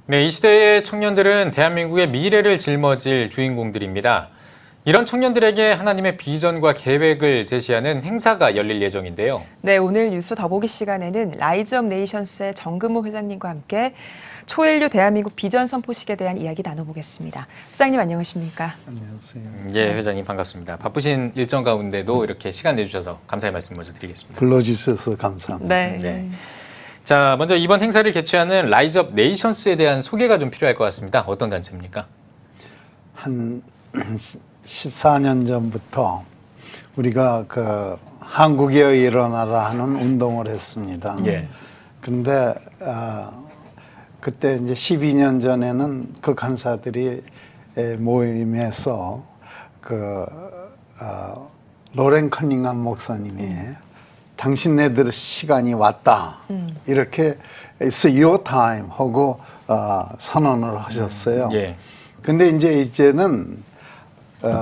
네, 이 시대의 청년들은 대한민국의 미래를 짊어질 주인공들입니다. 이런 청년들에게 하나님의 비전과 계획을 제시하는 행사가 열릴 예정인데요. 네, 오늘 뉴스 더보기 시간에는 라이즈 업 네이션스의 정금호 회장님과 함께 초일류 대한민국 비전 선포식에 대한 이야기 나눠보겠습니다. 회장님 안녕하십니까? 안녕하세요. 예, 회장님 반갑습니다. 바쁘신 일정 가운데도 이렇게 시간 내주셔서 감사의 말씀 먼저 드리겠습니다. 불러주셔서 감사합니다. 네. 자, 먼저 이번 행사를 개최하는 라이즈 업 네이션스에 대한 소개가 좀 필요할 것 같습니다. 어떤 단체입니까? 한 14년 전부터 우리가 그 한국에 일어나라 하는 운동을 했습니다. 예. 그런데 그때 이제 12년 전에는 그 간사들이 모임에서 그 로렌 커닝엄 목사님이 당신네들 시간이 왔다 이렇게 It's your time 하고 선언을 하셨어요. 예. 근데 이제는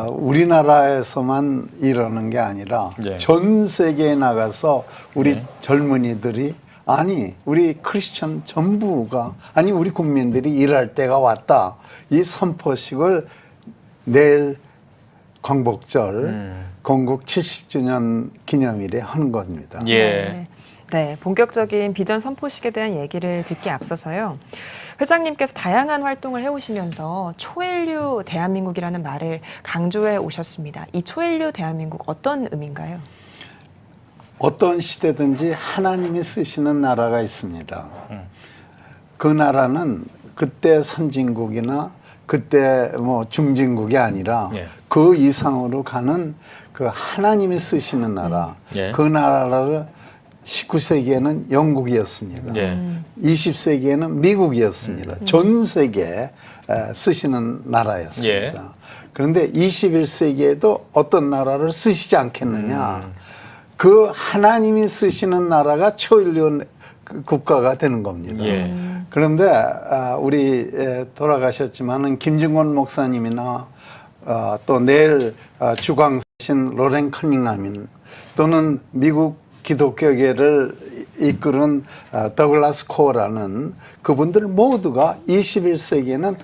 우리나라에서만 이러는 게 아니라 예. 전 세계에 나가서 우리 젊은이들이 아니 우리 크리스천 전부가 아니 우리 국민들이 일할 때가 왔다. 이 선포식을 내일 광복절 건국 70주년 기념일에 하는 겁니다. 예. 네, 본격적인 비전 선포식에 대한 얘기를 듣기 앞서서요. 회장님께서 다양한 활동을 해오시면서 초일류 대한민국이라는 말을 강조해 오셨습니다. 이 초일류 대한민국 어떤 의미인가요? 어떤 시대든지 하나님이 쓰시는 나라가 있습니다. 그 나라는 그때 선진국이나 그때 뭐 중진국이 아니라 예. 그 이상으로 가는 그 하나님이 쓰시는 나라. 예. 그 나라를 19세기에는 영국이었습니다. 예. 20세기에는 미국이었습니다. 전 세계에 쓰시는 나라였습니다. 그런데 21세기에도 어떤 나라를 쓰시지 않겠느냐. 그 하나님이 쓰시는 나라가 초일류 국가가 되는 겁니다. 예. 그런데 우리 돌아가셨지만은 김증원 목사님이나 또 내일 주광신 로렌 커닝엄인 또는 미국 기독교계를 이끄는 더글라스 코어라는 그분들 모두가 21세기에는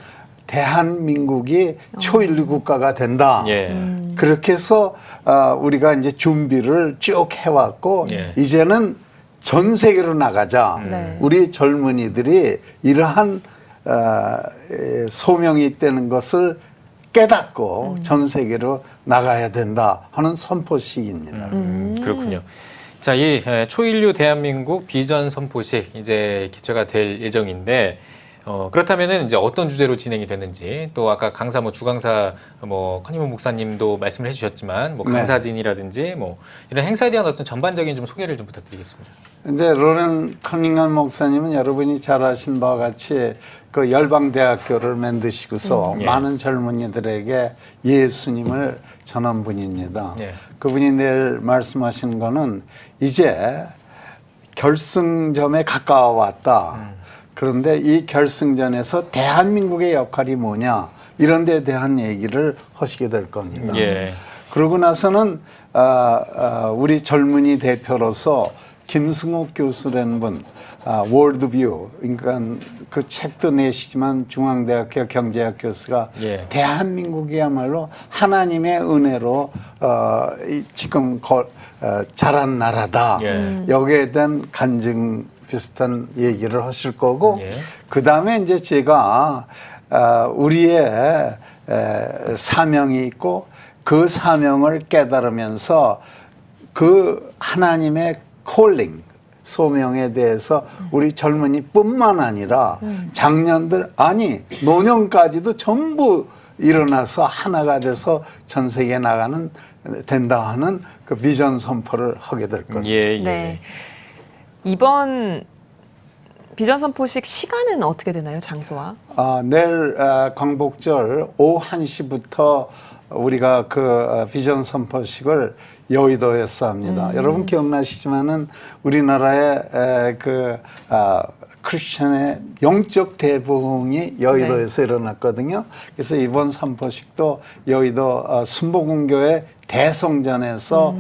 대한민국이 초일류 국가가 된다. 예. 그렇게 해서 우리가 이제 준비를 쭉 해왔고 예. 이제는 전 세계로 나가자. 네. 우리 젊은이들이 이러한 소명이 있다는 것을 깨닫고 전 세계로 나가야 된다 하는 선포식입니다. 그렇군요. 자, 이 초일류 대한민국 비전 선포식 이제 개최가 될 예정인데 그렇다면은 이제 어떤 주제로 진행이 됐는지 또 아까 강사 주강사 커닝엄 목사님도 말씀을 해주셨지만 강사진이라든지 이런 행사에 대한 어떤 전반적인 좀 소개를 좀 부탁드리겠습니다. 근데 로렌 커닝엄 목사님은 여러분이 잘 아신 바와 같이 그 열방대학교를 만드시고서 많은 젊은이들에게 예수님을 전한 분입니다. 예. 그분이 내일 말씀하신 거는 이제 결승점에 가까워 왔다. 그런데 이 결승전에서 대한민국의 역할이 뭐냐 이런 데 대한 얘기를 하시게 될 겁니다. 예. 그러고 나서는 우리 젊은이 대표로서 김승욱 교수라는 분 월드뷰 그러니까 그 책도 내시지만 중앙대학교 경제학 교수가 예. 대한민국이야말로 하나님의 은혜로 지금 자란 나라다. 예. 여기에 대한 간증 비슷한 얘기를 하실 거고 예. 그 다음에 이제 제가 우리의 사명이 있고 그 사명을 깨달으면서 그 하나님의 콜링 소명에 대해서 우리 젊은이뿐만 아니라 장년들 아니 노년까지도 전부 일어나서 하나가 돼서 전 세계에 나가는 된다 하는 그 비전 선포를 하게 될 겁니다. 예. 네. 이번 비전 선포식 시간은 어떻게 되나요? 장소와? 내일 광복절 오후 1시부터 우리가 그 비전 선포식을 여의도에서 합니다. 여러분 기억나시지만은 우리나라의 그 크리스천의 영적 대부흥이 여의도에서 일어났거든요. 그래서 이번 선포식도 여의도 순복음교회 대성전에서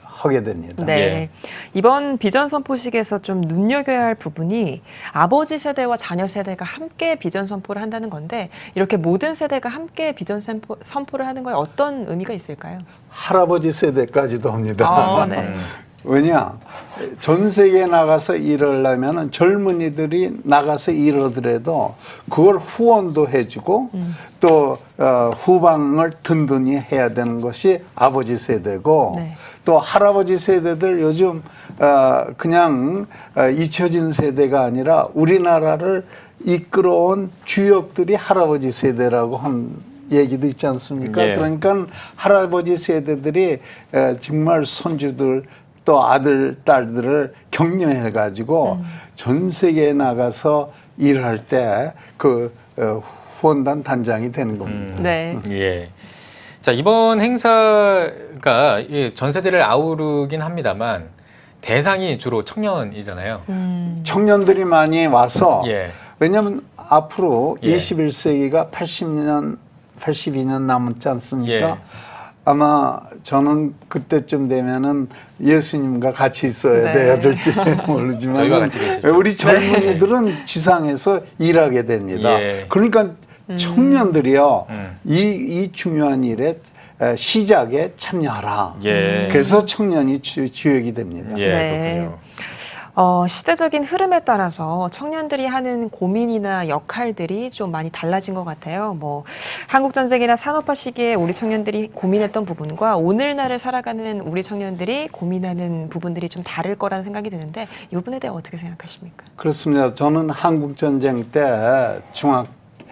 하게 됩니다. 네. 예. 이번 비전 선포식에서 좀 눈여겨야 할 부분이 아버지 세대와 자녀 세대가 함께 비전 선포를 한다는 건데 이렇게 모든 세대가 함께 비전 선포를 하는 거에 어떤 의미가 있을까요? 할아버지 세대까지도 합니다. 네. 왜냐? 전 세계에 나가서 일하려면 젊은이들이 나가서 일하더라도 그걸 후원도 해주고 또 후방을 든든히 해야 되는 것이 아버지 세대고 네. 또 할아버지 세대들 요즘 그냥 잊혀진 세대가 아니라 우리나라를 이끌어온 주역들이 할아버지 세대라고 한 얘기도 있지 않습니까? 예. 그러니까 할아버지 세대들이 정말 손주들 또 아들, 딸들을 격려해 가지고 전 세계에 나가서 일할 때 그 후원단 단장이 되는 겁니다. 네. 예. 자, 이번 행사가 전 세대를 아우르긴 합니다만 대상이 주로 청년이잖아요. 청년들이 많이 와서 예. 왜냐하면 앞으로 예. 21세기가 82년 남았지 않습니까? 예. 아마 저는 그때쯤 되면은 예수님과 같이 있어야 네. 돼야 될지 모르지만 저희와 같이 계시죠. 우리 젊은이들은 지상에서 일하게 됩니다. 예. 그러니까 청년들이요 음. 이 중요한 일에 시작에 참여하라. 예. 그래서 청년이 주역이 됩니다. 예, 네. 그렇군요. 시대적인 흐름에 따라서 청년들이 하는 고민이나 역할들이 좀 많이 달라진 것 같아요. 뭐 한국 전쟁이나 산업화 시기에 우리 청년들이 고민했던 부분과 오늘날을 살아가는 우리 청년들이 고민하는 부분들이 좀 다를 거라는 생각이 드는데 이 부분에 대해 어떻게 생각하십니까? 그렇습니다. 저는 한국 전쟁 때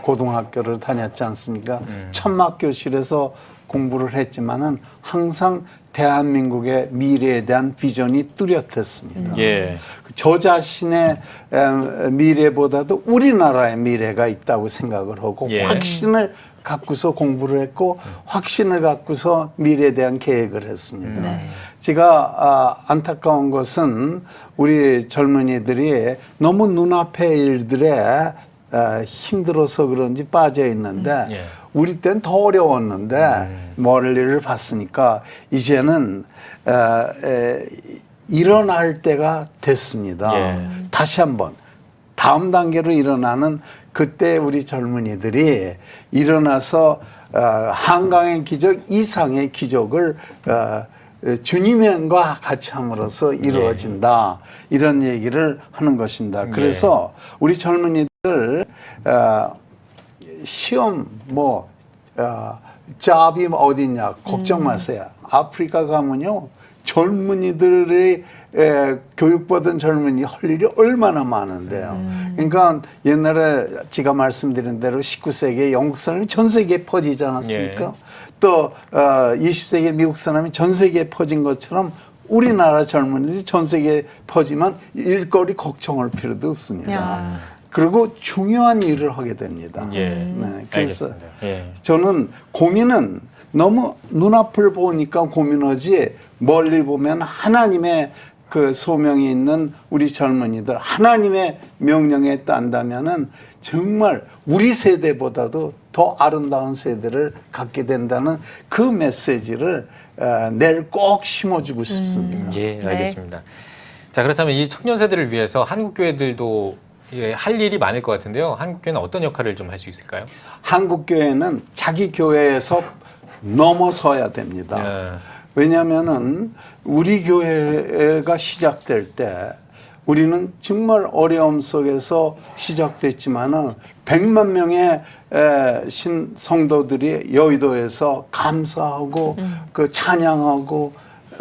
고등학교를 다녔지 않습니까? 천막 교실에서 공부를 했지만은 항상 대한민국의 미래에 대한 비전이 뚜렷했습니다. 예. 저 자신의 미래보다도 우리나라의 미래가 있다고 생각을 하고 예. 확신을 갖고서 공부를 했고 확신을 갖고서 미래에 대한 계획을 했습니다. 네. 제가 안타까운 것은 우리 젊은이들이 너무 눈앞의 일들에 힘들어서 그런지 빠져 있는데 예. 우리 때는 더 어려웠는데 멀리를 봤으니까 이제는 일어날 때가 됐습니다. 예. 다시 한번 다음 단계로 일어나는 그때 우리 젊은이들이 일어나서 한강의 기적 이상의 기적을 주님과 같이 함으로써 이루어진다. 이런 얘기를 하는 것입니다. 그래서 우리 젊은이들 시험 잡이 어디냐 걱정 마세요. 아프리카 가면요 젊은이들이 교육받은 젊은이 할 일이 얼마나 많은데요. 그러니까 옛날에 제가 말씀드린 대로 19세기에 영국 사람이 전 세계에 퍼지지 않았습니까? 예. 또 20세기에 미국 사람이 전 세계에 퍼진 것처럼 우리나라 젊은이들이 전 세계에 퍼지면 일거리 걱정할 필요도 없습니다. 야. 그리고 중요한 일을 하게 됩니다. 예. 네, 그래서 알겠습니다. 예. 저는 고민은 너무 눈앞을 보니까 고민하지 멀리 보면 하나님의 그 소명이 있는 우리 젊은이들 하나님의 명령에 딴다면은 정말 우리 세대보다도 더 아름다운 세대를 갖게 된다는 그 메시지를 내일 꼭 심어주고 싶습니다. 예, 네. 알겠습니다. 자, 그렇다면 이 청년 세대를 위해서 한국 교회들도 할 일이 많을 것 같은데요. 한국 교회는 어떤 역할을 좀 할 수 있을까요? 한국 교회는 자기 교회에서 넘어서야 됩니다. 예. 왜냐하면은 우리 교회가 시작될 때 우리는 정말 어려움 속에서 시작됐지만은 100만 명의 성도들이 여의도에서 감사하고 그 찬양하고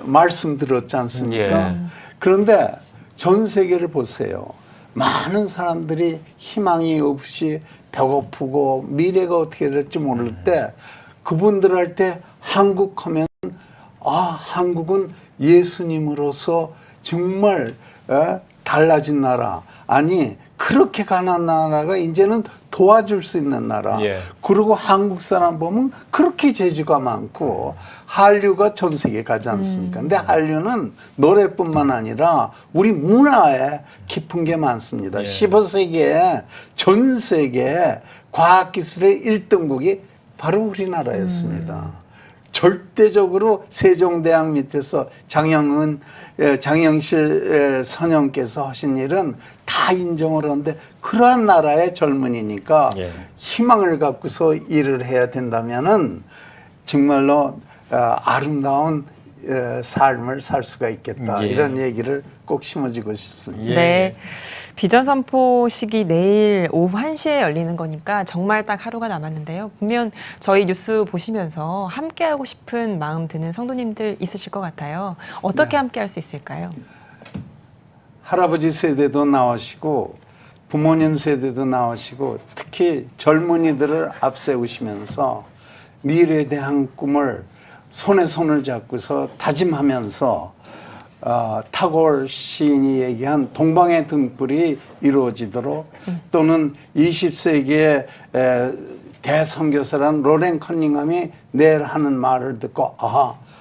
말씀 들었지 않습니까? 예. 그런데 전 세계를 보세요. 많은 사람들이 희망이 없이 배고프고 미래가 어떻게 될지 모를 때 그분들한테 한국 하면 한국은 예수님으로서 정말 달라진 나라. 아니 그렇게 가난한 나라가 이제는 도와줄 수 있는 나라. 예. 그리고 한국 사람 보면 그렇게 재주가 많고 한류가 전 세계에 가지 않습니까? 근데 한류는 노래뿐만 아니라 우리 문화에 깊은 게 많습니다. 예. 15세기에 전 세계 과학기술의 1등국이 바로 우리나라였습니다. 절대적으로 세종대왕 밑에서 장영실 선영께서 하신 일은 다 인정을 하는데 그러한 나라의 젊은이니까 예. 희망을 갖고서 일을 해야 된다면은 정말로 아름다운 삶을 살 수가 있겠다. 예. 이런 얘기를 꼭 심어주고 싶습니다. 예. 네. 비전 선포식이 내일 오후 1시에 열리는 거니까 정말 딱 하루가 남았는데요. 보면 저희 뉴스 보시면서 함께하고 싶은 마음 드는 성도님들 있으실 것 같아요. 어떻게 함께할 수 있을까요? 할아버지 세대도 나오시고 부모님 세대도 나오시고 특히 젊은이들을 앞세우시면서 미래에 대한 꿈을 손에 손을 잡고서 다짐하면서 타골 시인이 얘기한 동방의 등불이 이루어지도록 또는 20세기의 대선교사란 로렌 커닝ham이 내일 하는 말을 듣고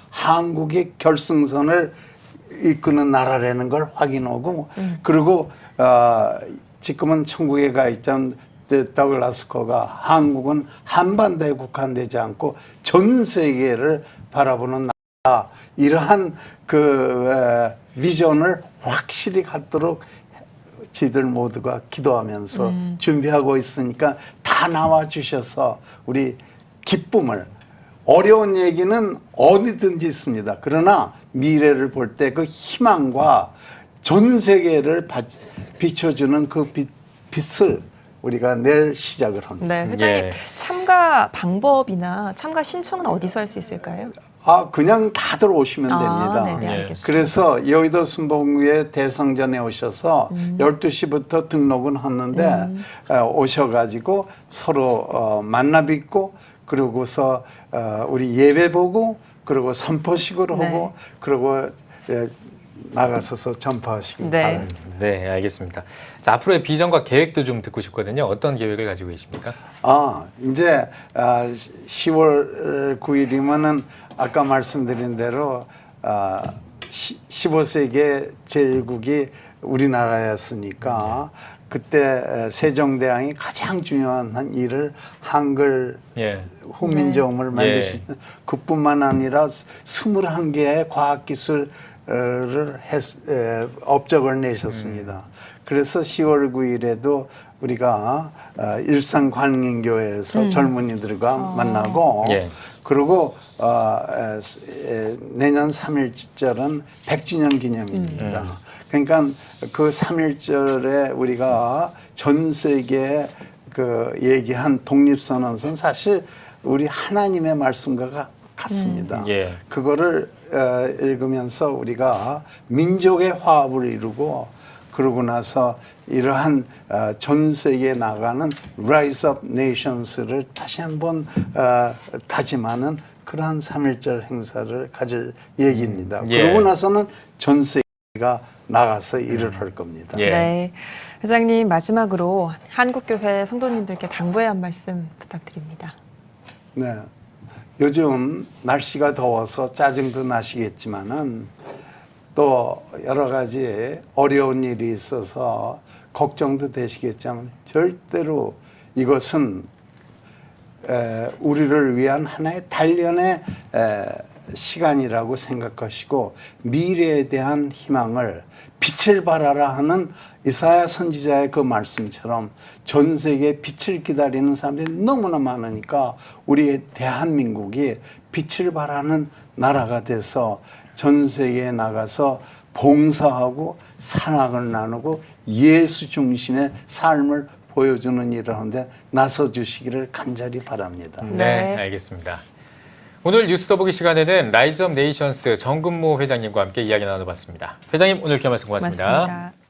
한국이 결승선을 이끄는 나라라는 걸 확인하고 그리고 지금은 천국에 가 있던 더글라스코가 한국은 한반도에 국한되지 않고 전 세계를 바라보는 나라 이러한 그 비전을 확실히 갖도록 저희들 모두가 기도하면서 준비하고 있으니까 다 나와 주셔서 우리 기쁨을 어려운 얘기는 어디든지 있습니다. 그러나 미래를 볼 때 그 희망과 전 세계를 비춰주는 그 빛을 우리가 내일 시작을 합니다. 네, 회장님 예. 참가 방법이나 참가 신청은 어디서 할 수 있을까요? 그냥 다들 오시면 됩니다. 네네, 예. 알겠습니다. 그래서 여의도 순복음교회 대성전에 오셔서 12시부터 등록은 하는데 오셔가지고 서로 만나 뵙고 그러고서 우리 예배 보고 그리고 선포식으로 네. 하고 그리고 나가서서 전파하시기 네. 바랍니다. 네, 알겠습니다. 자, 앞으로의 비전과 계획도 좀 듣고 싶거든요. 어떤 계획을 가지고 계십니까? 이제 10월 9일이면은 아까 말씀드린 대로 15세기의 제일국이 우리나라였으니까 그때 세종대왕이 가장 중요한 일을 한글 예. 후민정음을 만드신 그뿐만 아니라 21개의 과학기술을 업적을 내셨습니다. 그래서 10월 9일에도 우리가 일산광림교회에서 젊은이들과 만나고 예. 그리고 내년 3.1절은 100주년 기념입니다. 그러니까 그 3.1절에 우리가 전 세계에 그 얘기한 독립선언서는 사실 우리 하나님의 말씀과 같습니다. 예. 그거를 읽으면서 우리가 민족의 화합을 이루고 그러고 나서 이러한 전 세계에 나가는 Rise of Nations를 다시 한번 다짐하는 그러한 3.1절 행사를 가질 얘기입니다. 예. 그러고 나서는 전 세계가 나가서 일을 할 겁니다. 예. 네, 회장님 마지막으로 한국교회 성도님들께 당부의 한 말씀 부탁드립니다. 네. 요즘 날씨가 더워서 짜증도 나시겠지만은 또 여러 가지 어려운 일이 있어서 걱정도 되시겠지만 절대로 이것은 우리를 위한 하나의 단련의 시간이라고 생각하시고 미래에 대한 희망을 빛을 발하라 하는 이사야 선지자의 그 말씀처럼 전 세계에 빛을 기다리는 사람들이 너무나 많으니까 우리 대한민국이 빛을 발하는 나라가 돼서 전 세계에 나가서 봉사하고 사랑을 나누고 예수 중심의 삶을 보여주는 일을 하는데 나서 주시기를 간절히 바랍니다. 네, 알겠습니다. 오늘 뉴스 더보기 시간에는 라이즈 업 네이션스 정근모 회장님과 함께 이야기 나눠봤습니다. 회장님 오늘 귀한 말씀 고맙습니다. 고맙습니다.